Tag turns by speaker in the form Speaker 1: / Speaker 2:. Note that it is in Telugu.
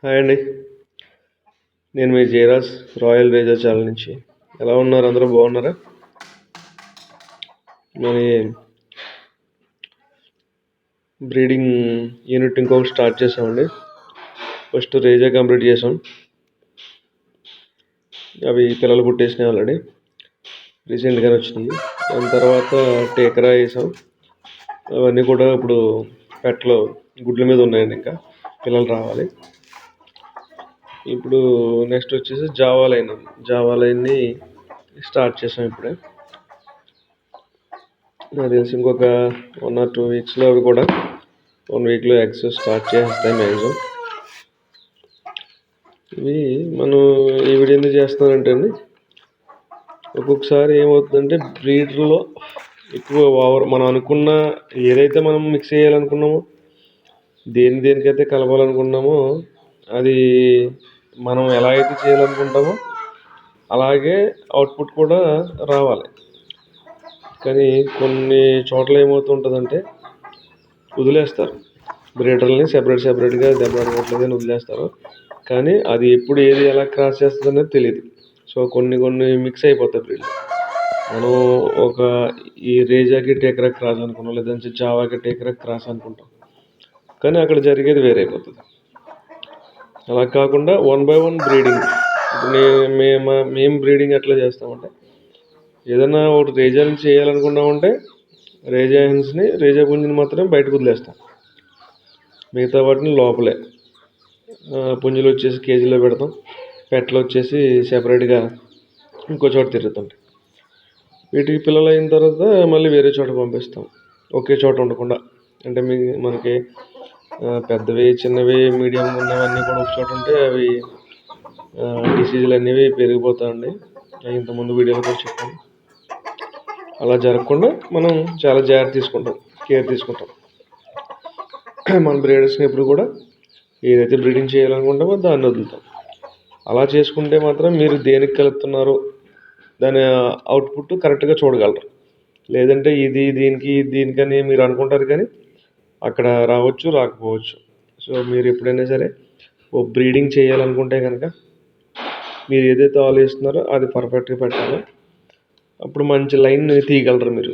Speaker 1: హాయ్ అండి. నేను మీ జయరాజ్ రాయల్ రేజర్ ఛానల్ నుంచి. ఎలా ఉన్నారు? అందరూ బాగున్నారా? మరి బ్రీడింగ్ యూనిట్ ఇంకొకటి స్టార్ట్ చేసామండి. ఫస్ట్ రేజర్ కంప్లీట్ చేసాం. అవి పిల్లలు పుట్టేసినాయి ఆల్రెడీ, రీసెంట్గానే వచ్చినాయి. దాని తర్వాత టేకరా వేసాం. అవన్నీ కూడా ఇప్పుడు పెట్టలు గుడ్ల మీద ఉన్నాయండి, ఇంకా పిల్లలు రావాలి. ఇప్పుడు నెక్స్ట్ వచ్చేసి జావా లైన్ని స్టార్ట్ చేసాం ఇప్పుడే. నాకు తెలిసి ఇంకొక 1 or 2 వీక్స్లో అవి కూడా 1 వీక్లో ఎగ్స్ స్టార్ట్ చేస్తాయి మ్యాక్సిమం. ఇవి మనం ఈ వీడియో ఎందుకు చేస్తున్నానంటే అండి, ఒక్కొక్కసారి ఏమవుతుందంటే బ్రీడర్లో ఎక్కువ మనం అనుకున్న ఏదైతే మనం మిక్స్ చేయాలనుకున్నామో, దేనికైతే కలపాలనుకున్నామో అది మనం ఎలా అయితే చేయాలనుకుంటామో అలాగే అవుట్పుట్ కూడా రావాలి. కానీ కొన్ని చోట్ల ఏమవుతుంటుందంటే వదిలేస్తారు, బ్రీడర్లని సెపరేట్గా దెబ్బలాడుకోవట్లేదని వదిలేస్తారు. కానీ అది ఎప్పుడు ఏది ఎలా క్రాస్ చేస్తుంది అనేది తెలియదు. సో కొన్ని మిక్స్ అయిపోతాయి బ్రీడ్లు. మనం ఒక ఈ రేజాకి టేకరా క్రాస్ అనుకున్నాం, లేదంటే జావాకి టేకరా క్రాస్ అనుకుంటాం, కానీ అక్కడ జరిగేది వేరే అయిపోతుంది. అలా కాకుండా 1 by 1 బ్రీడింగ్. మేము బ్రీడింగ్ ఎట్లా చేస్తామంటే, ఏదైనా ఒకటి రేజా నుంచి చేయాలనుకున్నామంటే రేజా పుంజిని మాత్రమే బయటకు వదిలేస్తాం, మిగతా వాటిని లోపలే. పుంజులు వచ్చేసి కేజీలో పెడతాం, పెట్టలు వచ్చేసి సెపరేట్గా ఇంకో చోట తిరుగుతుంటాయి. వీటికి పిల్లలు అయిన తర్వాత మళ్ళీ వేరే చోట పంపిస్తాం, ఒకే చోట ఉండకుండా. అంటే మనకి పెద్దవి, చిన్నవి, మీడియం ఉన్నవన్నీ కూడా ఒక చోట ఉంటే అవి డిసీజులు అనేవి పెరిగిపోతాయండి. ఇంతకుముందు వీడియోలో కూడా చెప్పాను. అలా జరగకుండా మనం చాలా కేర్ తీసుకుంటాం. మన బ్రీడర్స్ని ఎప్పుడు కూడా ఏదైతే బ్రీడింగ్ చేయాలనుకుంటామో దాన్ని వదులుతాం. అలా చేసుకుంటే మాత్రం మీరు దేనికి కలుపుతున్నారో దాని అవుట్పుట్ కరెక్ట్గా చూడగలరు. లేదంటే దీనికని మీరు అనుకుంటారు, కానీ అక్కడ రావచ్చు, రాకపోవచ్చు. సో మీరు ఎప్పుడైనా సరే బ్రీడింగ్ చేయాలనుకుంటే కనుక మీరు ఏదైతే ఆలోచిస్తున్నారో అది పర్ఫెక్ట్గా పెట్టాలి. అప్పుడు మంచి లైన్ తీయగలరు మీరు.